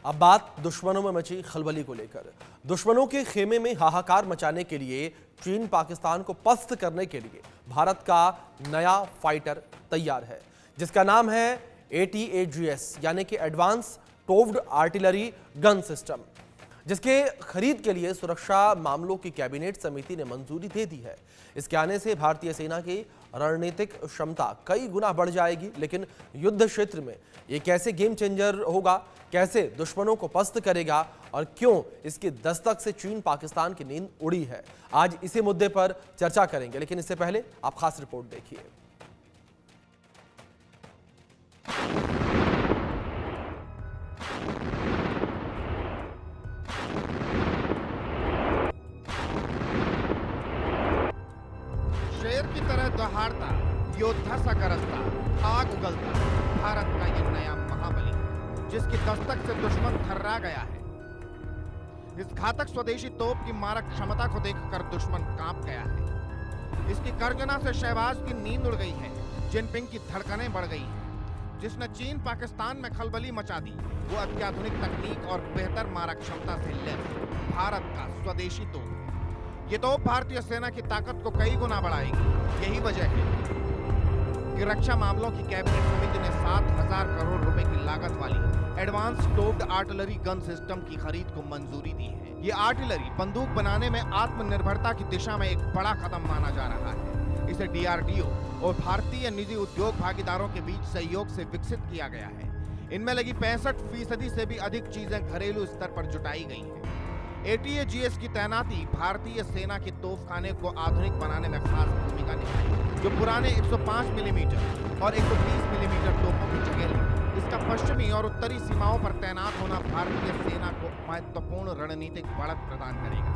अब बात दुश्मनों में मची खलबली को लेकर। दुश्मनों के खेमे में हाहाकार मचाने के लिए चीन पाकिस्तान को पस्त करने के लिए भारत का नया फाइटर तैयार है, जिसका नाम है ATAGS यानी कि advance towed artillery gun system, जिसके खरीद के लिए सुरक्षा मामलों की कैबिनेट समिति ने मंजूरी दे दी है। इसके आने से भारतीय सेना की रणनीतिक क्षमता कई गुना बढ़ जाएगी। लेकिन युद्ध क्षेत्र में ये कैसे गेम चेंजर होगा, कैसे दुश्मनों को पस्त करेगा और क्यों इसकी दस्तक से चीन पाकिस्तान की नींद उड़ी है, आज इसी मुद्दे पर चर्चा करेंगे। लेकिन इससे पहले आप खास रिपोर्ट देखिए। शेर की तरह दहाड़ता, योद्धा सा गरजता, आग उगलता भारत का ये नया महाबली, जिसकी दस्तक से दुश्मन थर्रा गया है। इस घातक स्वदेशी तोप की मारक क्षमता को देखकर दुश्मन कांप गया है। इसकी गर्जना से शहबाज की नींद उड़ गई है, जिनपिंग की धड़कनें बढ़ गई हैं। जिसने चीन पाकिस्तान में खलबली मचा दी, वो अत्याधुनिक तकनीक और बेहतर मारक क्षमता से लैस भारत का स्वदेशी तोप। ये तोप भारतीय सेना की ताकत को कई गुना बढ़ाएगी। यही वजह है कि रक्षा मामलों की कैबिनेट समिति ने 7,000 करोड़ रुपए की लागत वाली advance towed artillery gun system की खरीद को मंजूरी दी है। ये आर्टिलरी बंदूक बनाने में आत्मनिर्भरता की दिशा में एक बड़ा कदम माना जा रहा है। इसे DRDO और भारतीय निजी उद्योग भागीदारों के बीच सहयोग से विकसित किया गया है। इनमें लगी 65% से भी अधिक चीजें घरेलू स्तर पर जुटाई गई हैं। ATAGS की तैनाती भारतीय सेना के तोपखाने को आधुनिक बनाने में खास भूमिका निभाई, जो पुराने 105 मिलीमीटर और 130 मिलीमीटर तोपों की जगह ले। इसका पश्चिमी और उत्तरी सीमाओं पर तैनात होना भारतीय सेना को महत्वपूर्ण रणनीतिक बढ़त प्रदान करेगा।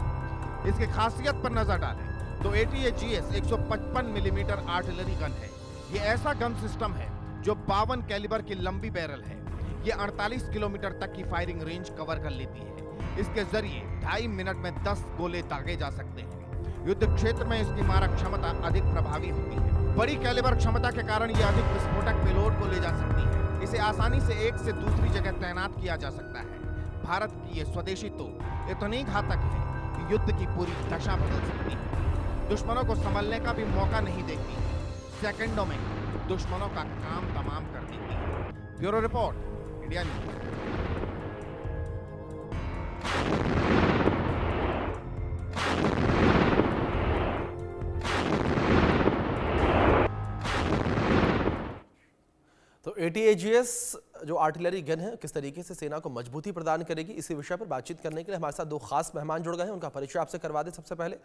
इसकी खासियत पर नजर डालें तो ATAGS 155 मिलीमीटर आर्टिलरी गन है। ये ऐसा गन सिस्टम है जो 52 कैलिबर की लंबी बैरल है। ये 48 किलोमीटर तक की फायरिंग रेंज कवर कर लेती है। इसके जरिए 2.5 मिनट में 10 गोले दागे जा सकते हैं। युद्ध क्षेत्र में इसकी मारक क्षमता अधिक प्रभावी होती है। बड़ी कैलिबर क्षमता के कारण यह अधिक विस्फोटक पेलोड को ले जा सकती है। इसे आसानी से एक से दूसरी जगह तैनात किया जा सकता है। भारत की यह स्वदेशी तोप इतनी घातक है कि युद्ध की पूरी दशा बदल सकती है। दुश्मनों को संभलने का भी मौका नहीं देती है। सेकंडों में दुश्मनों का काम तमाम कर देती है। Bureau report, India news. तो ATAGS जो आर्टिलरी गन है किस तरीके से सेना को मजबूती प्रदान करेगी, इसी विषय पर बातचीत करने के लिए हमारे साथ दो खास मेहमान जुड़ गए हैं। उनका परिचय आपसे करवा दें। सबसे पहले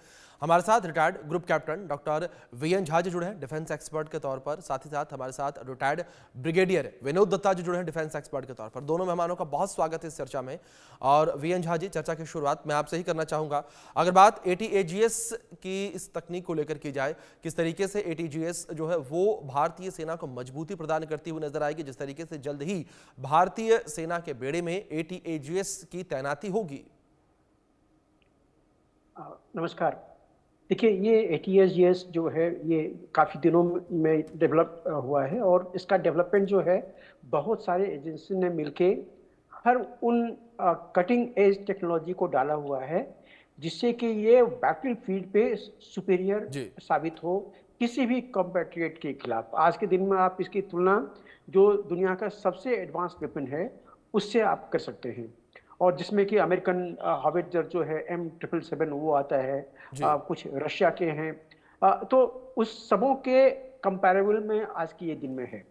हमारे साथ retired group captain doctor VN Jha ji जुड़े हैं डिफेंस एक्सपर्ट के तौर पर। साथ ही साथ हमारे साथ रिटायर्ड ब्रिगेडियर विनोद दत्ता जी जुड़े हैं डिफेंस एक्सपर्ट के तौर पर। दोनों मेहमानों का बहुत स्वागत है इस चर्चा में। और VN झा जी, चर्चा की शुरुआत मैं आपसे ही करना चाहूँगा। अगर बात ATAGS की इस तकनीक को लेकर की जाए, किस तरीके से ATAGS जो है वो भारतीय सेना को मजबूती प्रदान करती हुई नजर आएगी, जिस तरीके से जल्द ही भारतीय सेना के बेड़े में ATAGS की तैनाती होगी? नमस्कार। देखिए, ये ATAGS जो है ये काफ़ी दिनों में डेवलप हुआ है और इसका डेवलपमेंट जो है बहुत सारे एजेंसी ने मिलके हर उन कटिंग एज टेक्नोलॉजी को डाला हुआ है जिससे कि ये बैटलफील्ड पे सुपीरियर साबित हो किसी भी कॉम्पैट्रियट के खिलाफ। आज के दिन में आप इसकी तुलना जो दुनिया का सबसे एडवांस वेपन है उससे आप कर सकते हैं, और जिसमें कि अमेरिकन हावेजर जो है M777 वो आता है, कुछ रशिया के हैं, तो उस सबों के कंपैरेबल में आज की ये दिन में है।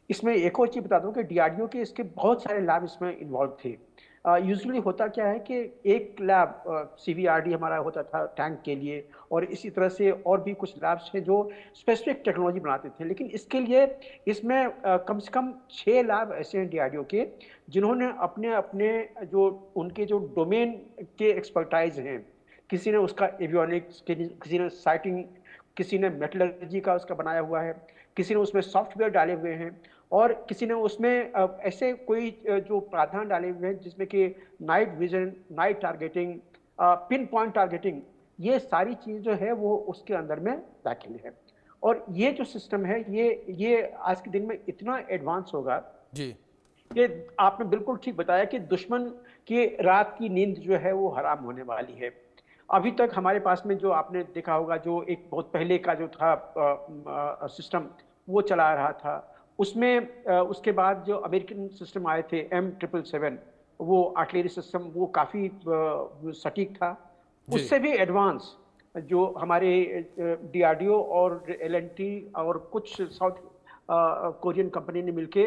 इसमें एक और चीज़ बता दूं कि DRDO के इसके बहुत सारे लैब इसमें इन्वॉल्व थे। यूजुअली होता क्या है कि एक लैब CVRD हमारा होता था टैंक के लिए, और इसी तरह से और भी कुछ लैब्स हैं जो स्पेसिफिक टेक्नोलॉजी बनाते थे। लेकिन इसके लिए इसमें कम से कम 6 लैब ऐसे हैं DRDO के जिन्होंने अपने अपने जो उनके जो डोमेन के एक्सपर्टाइज हैं, किसी ने उसका एवियोनिक्स, किसी ने साइटिंग, किसी ने मेटलर्जी का उसका बनाया हुआ है, किसी ने उसमें सॉफ्टवेयर डाले हुए हैं, और किसी ने उसमें ऐसे कोई जो प्रावधान डाले हुए हैं जिसमें कि night vision, night targeting, pin point targeting, ये सारी चीज़ जो है वो उसके अंदर में दाखिल है। और ये जो सिस्टम है ये आज के दिन में इतना एडवांस होगा जी ये आपने बिल्कुल ठीक बताया कि दुश्मन की रात की नींद जो है वो हराम होने वाली है। अभी तक हमारे पास में जो आपने देखा होगा, जो एक बहुत पहले का जो था सिस्टम वो चला रहा था, उसमें उसके बाद जो अमेरिकन सिस्टम आए थे M777, वो आर्टिलरी सिस्टम, वो काफ़ी सटीक था। जी। उससे भी एडवांस जो हमारे DRDO और L&T और कुछ साउथ कोरियन कंपनी ने मिलके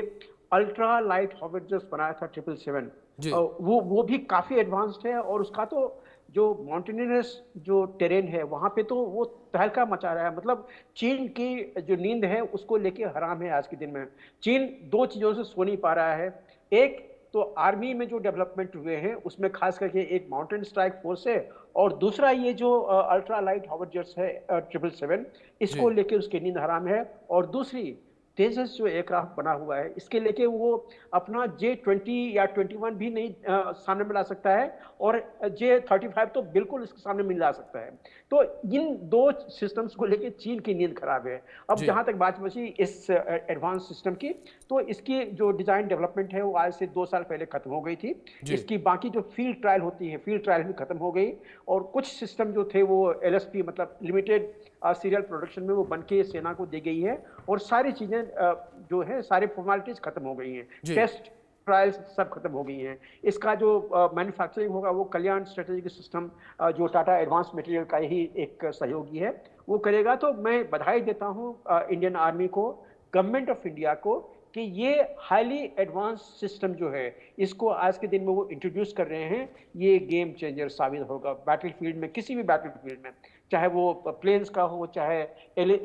अल्ट्रा लाइट हॉविट्जर्स बनाया था 777। जी। वो भी काफी एडवांस्ड है, और उसका तो जो माउंटेनियस जो टेरेन है वहां पे तो वो तहलका मचा रहा है। मतलब चीन की जो नींद है उसको लेके हराम है आज के दिन में। चीन दो चीजों से सो नहीं पा रहा है। एक तो आर्मी में जो डेवलपमेंट हुए हैं उसमें खास करके एक माउंटेन स्ट्राइक फोर्स है, और दूसरा ये जो अल्ट्रा लाइट हॉविट्जर्स है 777, इसको जी। लेके उसकी नींद हराम है। और दूसरी, तेजस जो एयरक्राफ्ट बना हुआ है इसके लेके वो अपना J-20 या 21 भी नहीं सामने में ला सकता है, और J-35 तो बिल्कुल इसके सामने में ला सकता है। तो इन दो सिस्टम्स को लेके चीन की नींद खराब है। अब जी। जहां तक बात बची इस एडवांस सिस्टम की, तो इसकी जो डिजाइन डेवलपमेंट है वो आज से 2 साल पहले खत्म हो गई थी। जी। इसकी बाकी जो फील्ड ट्रायल होती है, फील्ड ट्रायल भी खत्म हो गई, और कुछ सिस्टम जो थे वो LSP मतलब लिमिटेड सीरियल प्रोडक्शन में वो बन के सेना को दी गई है, और सारी चीजें जो है सारे फॉर्मेलिटीज खत्म हो गई हैं। जी। टेस्ट ट्रायल्स सब खत्म हो गई हैं। इसका जो मैन्युफैक्चरिंग होगा वो कल्याण स्ट्रेटेजिक सिस्टम, जो टाटा एडवांस मटेरियल का ही एक सहयोगी है, वो करेगा। तो मैं बधाई देता हूँ इंडियन आर्मी को, गवर्नमेंट ऑफ इंडिया को, कि ये हाईली एडवांस सिस्टम जो है इसको आज के दिन में वो इंट्रोड्यूस कर रहे हैं। ये गेम चेंजर साबित होगा बैटलफील्ड में, किसी भी बैटलफील्ड में, चाहे वो प्लेन्स का हो, चाहे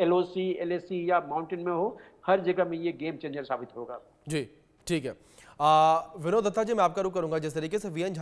LOC LAC या माउंटेन में हो, हर जगह में ये गेम चेंजर साबित होगा। जी। ठीक है। विनोद दत्ता जी, मैं आपका रुख करूंगा। जिस तरीके से VN